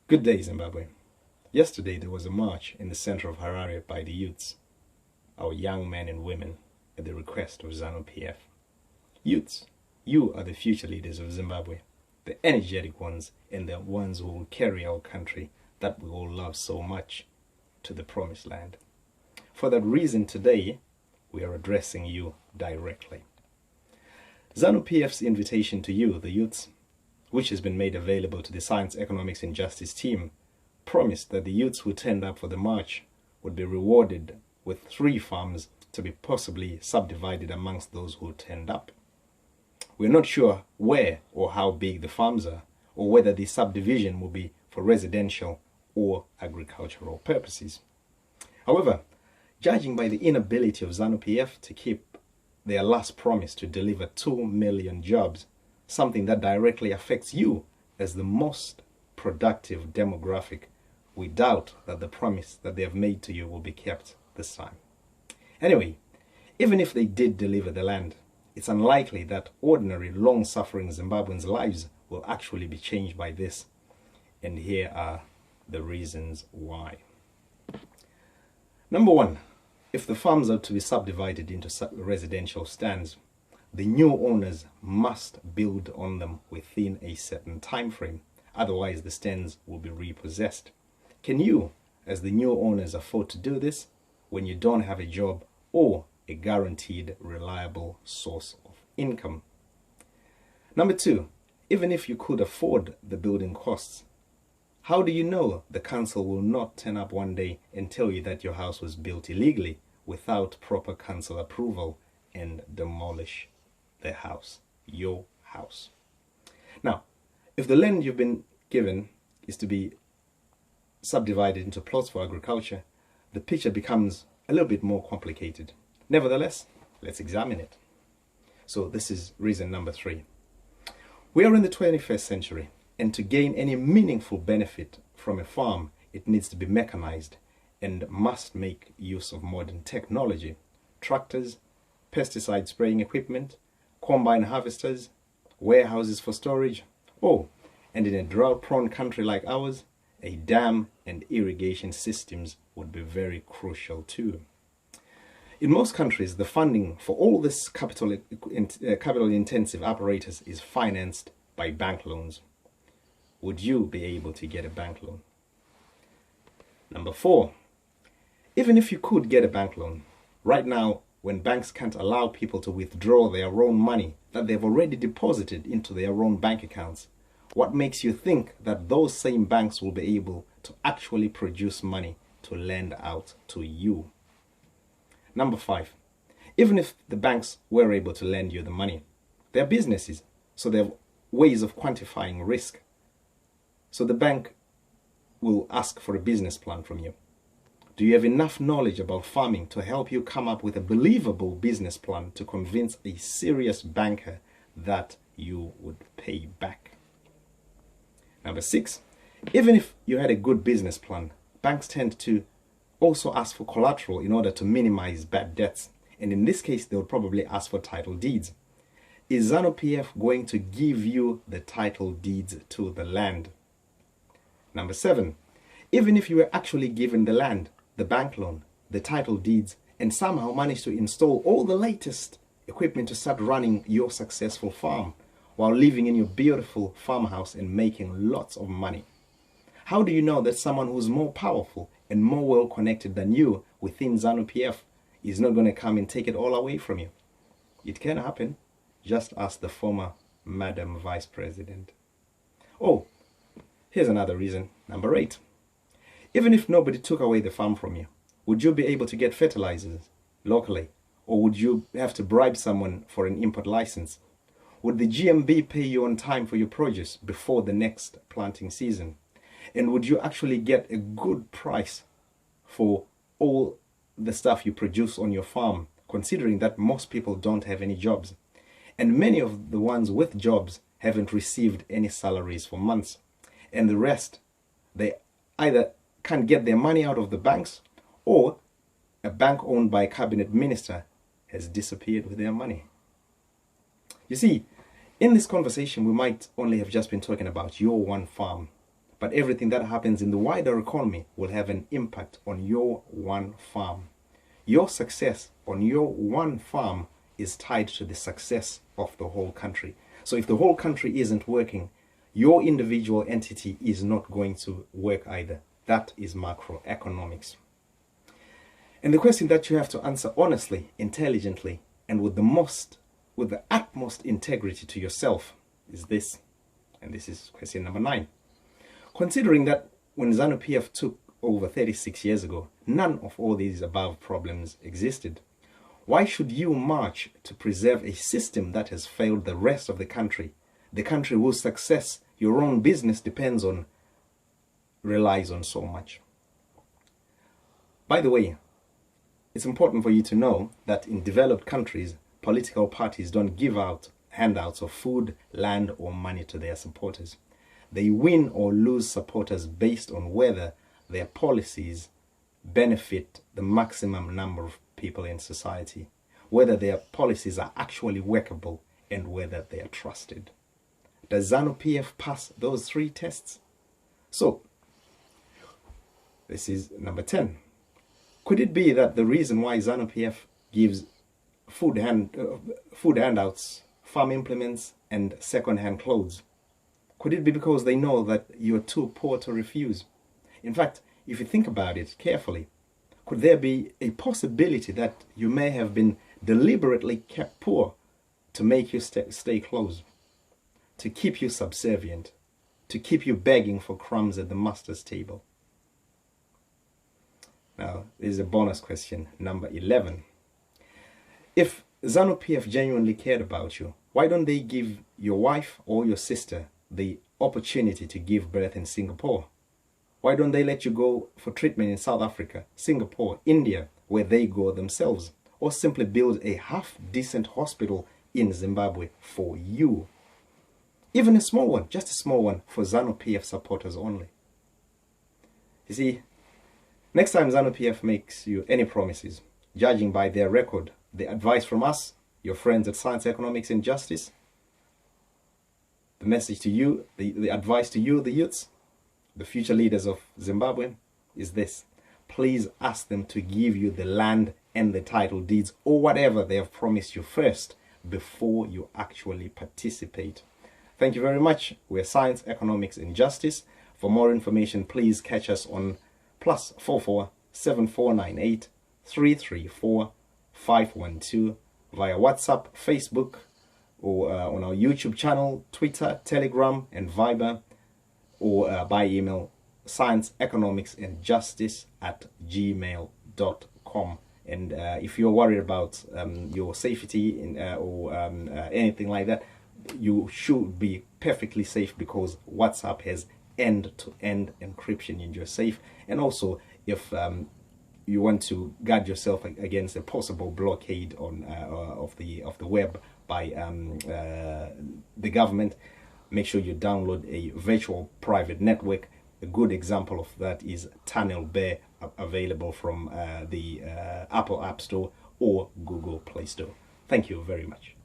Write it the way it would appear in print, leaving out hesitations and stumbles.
Good day, Zimbabwe. Yesterday there was a march in the center of Harare by the youths, our young men and women, at the request of ZANU PF. Youths, you are the future leaders of Zimbabwe, the energetic ones and the ones who will carry our country that we all love so much to the promised land. For that reason today, we are addressing you directly. ZANU PF's invitation to you, the youths, which has been made available to the Science, Economics and Justice team, promised that the youths who turned up for the march would be rewarded with 3 farms to be possibly subdivided amongst those who turned up. We're not sure where or how big the farms are, or whether the subdivision will be for residential or agricultural purposes. However, judging by the inability of ZANU PF to keep their last promise to deliver 2 million jobs, something that directly affects you as the most productive demographic, we doubt that the promise that they have made to you will be kept this time. Anyway, even if they did deliver the land, it's unlikely that ordinary, long-suffering Zimbabweans' lives will actually be changed by this. And here are the reasons why. Number 1, if the farms are to be subdivided into residential stands, the new owners must build on them within a certain time frame. Otherwise, the stands will be repossessed. Can you, as the new owners, afford to do this when you don't have a job or a guaranteed, reliable source of income? Number 2, even if you could afford the building costs, how do you know the council will not turn up one day and tell you that your house was built illegally without proper council approval and demolish the house, your house? Now, if the land you've been given is to be subdivided into plots for agriculture, the picture becomes a little bit more complicated. Nevertheless, let's examine it. So this is reason number 3. We are in the 21st century, and to gain any meaningful benefit from a farm, it needs to be mechanized and must make use of modern technology: tractors, pesticide spraying equipment, combine harvesters, warehouses for storage. Oh, and in a drought-prone country like ours, a dam and irrigation systems would be very crucial too. In most countries, the funding for all this capital-intensive apparatus is financed by bank loans. Would you be able to get a bank loan? Number 4, even if you could get a bank loan, right now, when banks can't allow people to withdraw their own money that they've already deposited into their own bank accounts, what makes you think that those same banks will be able to actually produce money to lend out to you? Number 5, even if the banks were able to lend you the money, they're businesses, so they have ways of quantifying risk. So the bank will ask for a business plan from you. Do you have enough knowledge about farming to help you come up with a believable business plan to convince a serious banker that you would pay back? Number 6, even if you had a good business plan, banks tend to also ask for collateral in order to minimize bad debts. And in this case, they would probably ask for title deeds. Is ZANU PF going to give you the title deeds to the land? Number 7, even if you were actually given the land, the bank loan, the title deeds, and somehow managed to install all the latest equipment to start running your successful farm while living in your beautiful farmhouse and making lots of money, how do you know that someone who's more powerful and more well-connected than you within ZANU PF is not going to come and take it all away from you? It can happen. Just ask the former Madam Vice President. Oh, here's another reason. Number 8. Even if nobody took away the farm from you, would you be able to get fertilizers locally? Or would you have to bribe someone for an import license? Would the GMB pay you on time for your produce before the next planting season? And would you actually get a good price for all the stuff you produce on your farm, considering that most people don't have any jobs? And many of the ones with jobs haven't received any salaries for months. And the rest, they either can't get their money out of the banks, or a bank owned by a cabinet minister has disappeared with their money. You see, in this conversation, we might only have just been talking about your one farm, but everything that happens in the wider economy will have an impact on your one farm. Your success on your one farm is tied to the success of the whole country. So if the whole country isn't working, your individual entity is not going to work either. That is macroeconomics. And the question that you have to answer honestly, intelligently, and with the utmost integrity to yourself is this. And this is question number 9. Considering that when ZANU PF took over 36 years ago, none of all these above problems existed, why should you march to preserve a system that has failed the rest of the country whose success your own business relies on so much? By the way, it's important for you to know that in developed countries, political parties don't give out handouts of food, land, or money to their supporters. They win or lose supporters based on whether their policies benefit the maximum number of people in society, whether their policies are actually workable, and whether they are trusted. Does ZANU PF pass those 3 tests? So, this is number 10. Could it be that the reason why ZANU PF gives food handouts, farm implements, and second-hand clothes, could it be because they know that you're too poor to refuse? In fact, if you think about it carefully, could there be a possibility that you may have been deliberately kept poor to make you stay close, to keep you subservient, to keep you begging for crumbs at the master's table? Now, this is a bonus question, number 11. If ZANU PF genuinely cared about you, why don't they give your wife or your sister the opportunity to give birth in Singapore? Why don't they let you go for treatment in South Africa, Singapore, India, where they go themselves? Or simply build a half-decent hospital in Zimbabwe for you? Even a small one, just a small one, for ZANU PF supporters only. You see, next time ZANU PF makes you any promises, judging by their record, the advice from us, your friends at Science, Economics and Justice, the message to you, the advice to you, the youths, the future leaders of Zimbabwe, is this. Please ask them to give you the land and the title deeds or whatever they have promised you first before you actually participate. Thank you very much. We're Science, Economics and Justice. For more information, please catch us on +44 7498 334 512 via WhatsApp, Facebook, or on our YouTube channel, Twitter, Telegram, and Viber, or by email, scienceeconomicsandjustice@gmail.com. And if you're worried about your safety or anything like that, you should be perfectly safe because WhatsApp has end-to-end encryption and you're safe. And also, if you want to guard yourself against a possible blockade of the web by the government, make sure you download a virtual private network. A good example of that is Tunnel Bear, available from the Apple App Store or Google Play Store. Thank you very much.